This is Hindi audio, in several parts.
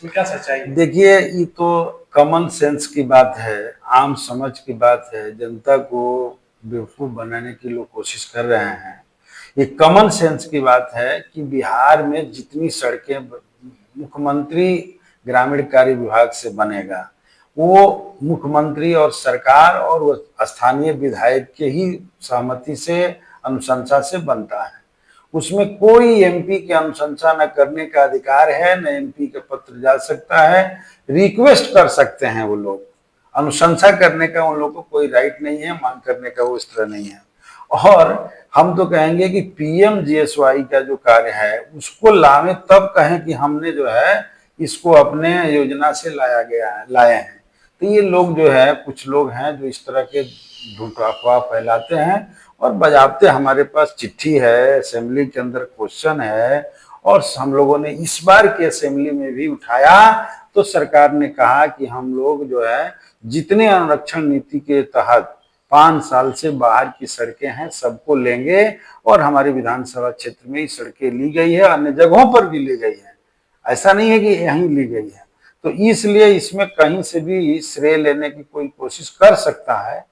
इसमें क्या सच्चाई है? देखिए, ये तो कॉमन सेंस की बात है, आम समझ की बात है। जनता को बेवकूफ बनाने की लोग कोशिश कर रहे हैं। ये कॉमन सेंस की बात है कि बिहार में जितनी सड़कें मुख्यमंत्री ग्रामीण कार्य विभाग से बनेगा, वो मुख्यमंत्री और सरकार और वो स्थानीय विधायक के ही सहमति से, अनुशंसा से बनता है। उसमें कोई एमपी की अनुशंसा न करने का अधिकार है, न एमपी का पत्र जा सकता है। रिक्वेस्ट कर सकते हैं वो लोग, अनुशंसा करने का उन लोगों को कोई राइट नहीं है, मांग करने का वो इस तरह नहीं है। और हम तो कहेंगे कि पीएमजीएसवाई का जो कार्य है उसको लावे, तब कहें कि हमने जो है इसको अपने योजना से लाए हैं। तो ये लोग जो है, कुछ लोग हैं जो इस तरह के झूठ अफवाह फैलाते हैं और बजाते। हमारे पास चिट्ठी है, असेंबली के अंदर क्वेश्चन है, और हम लोगों ने इस बार की असेंबली में भी उठाया, तो सरकार ने कहा कि हम लोग जो है जितने अनुरक्षण नीति के तहत 5 साल से बाहर की सड़कें हैं सबको लेंगे, और हमारे विधानसभा क्षेत्र में ही सड़कें ली गई है, अन्य जगहों पर भी ली गई है, ऐसा नहीं है कि यहीं ली गई है। तो इसलिए इसमें कहीं से भी श्रेय लेने की कोई कोशिश कर सकता है,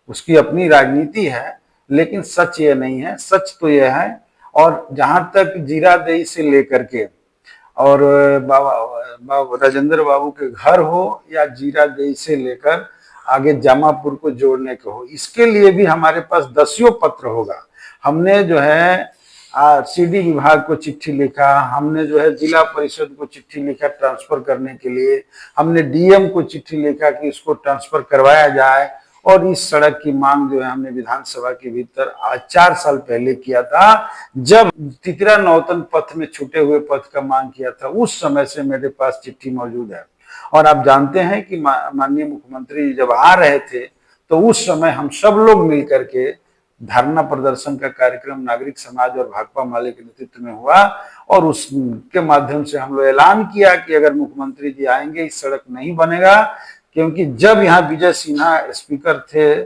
उसकी अपनी राजनीति है, लेकिन सच ये नहीं है। सच तो यह है, और जहां तक जीरादेई से लेकर के और राजेंद्र बाबू के घर हो, या जीरादेई से लेकर आगे जामापुर को जोड़ने के हो, इसके लिए भी हमारे पास दसियों पत्र होगा। हमने जो है सीडी विभाग को चिट्ठी लिखा, हमने जो है जिला परिषद को चिट्ठी लिखा ट्रांसफर करने के लिए, हमने डीएम को चिट्ठी लिखा कि इसको ट्रांसफर करवाया जाए। और इस सड़क की मांग जो है हमने विधानसभा के भीतर आज 4 साल पहले किया था, जब तितरा नौतन पथ में छूटे हुए पथ का मांग किया था। उस समय से मेरे पास चिट्ठी मौजूद है। और आप जानते हैं कि माननीय मुख्यमंत्री जब आ रहे थे, तो उस समय हम सब लोग मिलकर के धरना प्रदर्शन का कार्यक्रम नागरिक समाज और भाकपा माले के नेतृत्व में हुआ, और उसके माध्यम से हम लोग ऐलान किया कि अगर मुख्यमंत्री जी आएंगे इस सड़क नहीं बनेगा। क्योंकि जब यहाँ विजय सिन्हा स्पीकर थे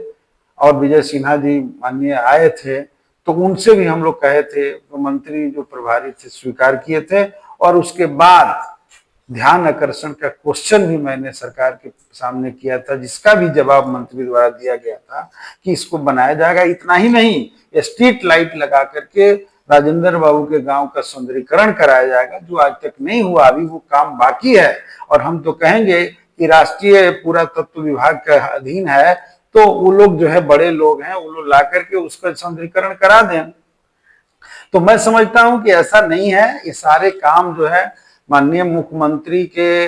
और विजय सिन्हा जी माननीय आए थे, तो उनसे भी हम लोग कहे थे, तो मंत्री जो प्रभारी थे स्वीकार किए थे। और उसके बाद ध्यान आकर्षण का क्वेश्चन भी मैंने सरकार के सामने किया था, जिसका भी जवाब मंत्री द्वारा दिया गया था कि इसको बनाया जाएगा। इतना ही नहीं, स्ट्रीट लाइट लगा करके राजेंद्र बाबू के गांव का सौंदर्यीकरण कराया जाएगा, जो आज तक नहीं हुआ, अभी वो काम बाकी है। और हम तो कहेंगे कि राष्ट्रीय पुरातत्व विभाग का अधीन है, तो वो लोग जो है बड़े लोग हैं, वो लोग ला करके उसका सौंदर्यीकरण करा दें। तो मैं समझता हूं कि ऐसा नहीं है। ये सारे काम जो है माननीय मुख्यमंत्री के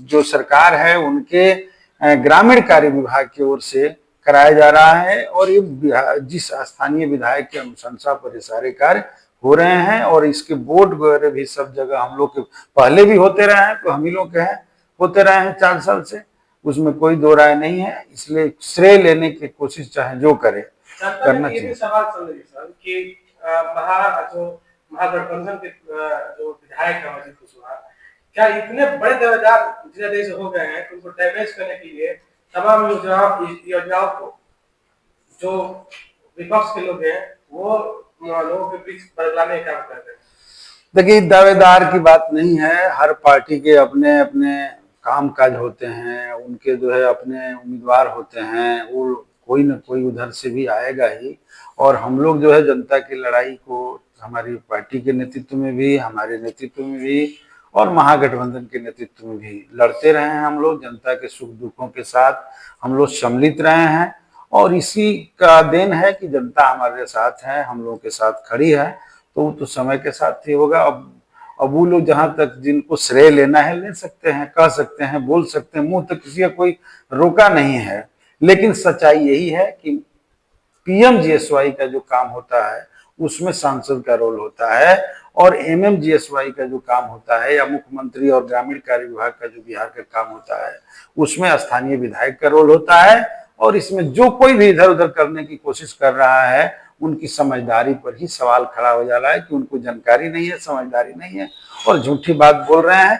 जो सरकार है उनके ग्रामीण कार्य विभाग की ओर से कराया जा रहा है, और ये जिस स्थानीय विधायक की अनुशंसा पर ये सारे कार्य हो रहे हैं। और इसके बोर्ड वगैरह भी सब जगह हम लोग के पहले भी होते रहे हैं, तो हम ही लोग के हैं, होते रहे हैं 4 साल से, उसमें कोई दो राय नहीं है। इसलिए श्रेय लेने की कोशिश चाहे जो करे, करना चाहिए। सवाल सर कि जो महागठबंधन के जो विधायक है अजीत कुशवाहा, क्या इतने बड़े दावेदार जिलाधीश हो गए हैं कि उनको डैमेज करने के लिए तमाम योजनाओं को जो विपक्ष के लोग हैं वो लोगों के बीच बदलाने का काम कर रहे हैं? देखिए, दावेदार की बात नहीं है। हर पार्टी के अपने अपने काम काज होते हैं, उनके जो है अपने उम्मीदवार होते हैं, वो कोई ना कोई उधर से भी आएगा ही। और हम लोग जो है जनता की लड़ाई को हमारी पार्टी के नेतृत्व में भी, हमारे नेतृत्व में भी, और महागठबंधन के नेतृत्व में भी लड़ते रहे हैं। हम लोग जनता के सुख दुखों के साथ हम लोग सम्मिलित रहे हैं, और इसी का देन है कि जनता हमारे साथ है, हम लोगों के साथ खड़ी है। तो वो तो समय के साथ ही होगा। अब वो लोग जहां तक जिनको श्रेय लेना है ले सकते हैं, कह सकते हैं, बोल सकते हैं, मुंह तक किसी का कोई रोका नहीं है। लेकिन सच्चाई यही है कि पीएमजीएसवाई का जो काम होता है उसमें सांसद का रोल होता है, और एमएमजीएसवाई का जो काम होता है, या मुख्यमंत्री और ग्रामीण कार्य विभाग का जो बिहार का काम होता है, उसमें स्थानीय विधायक का रोल होता है। और इसमें जो कोई भी इधर उधर करने की कोशिश कर रहा है, उनकी समझदारी पर ही सवाल खड़ा हो जा रहा है कि उनको जानकारी नहीं है, समझदारी नहीं है, और झूठी बात बोल रहे हैं।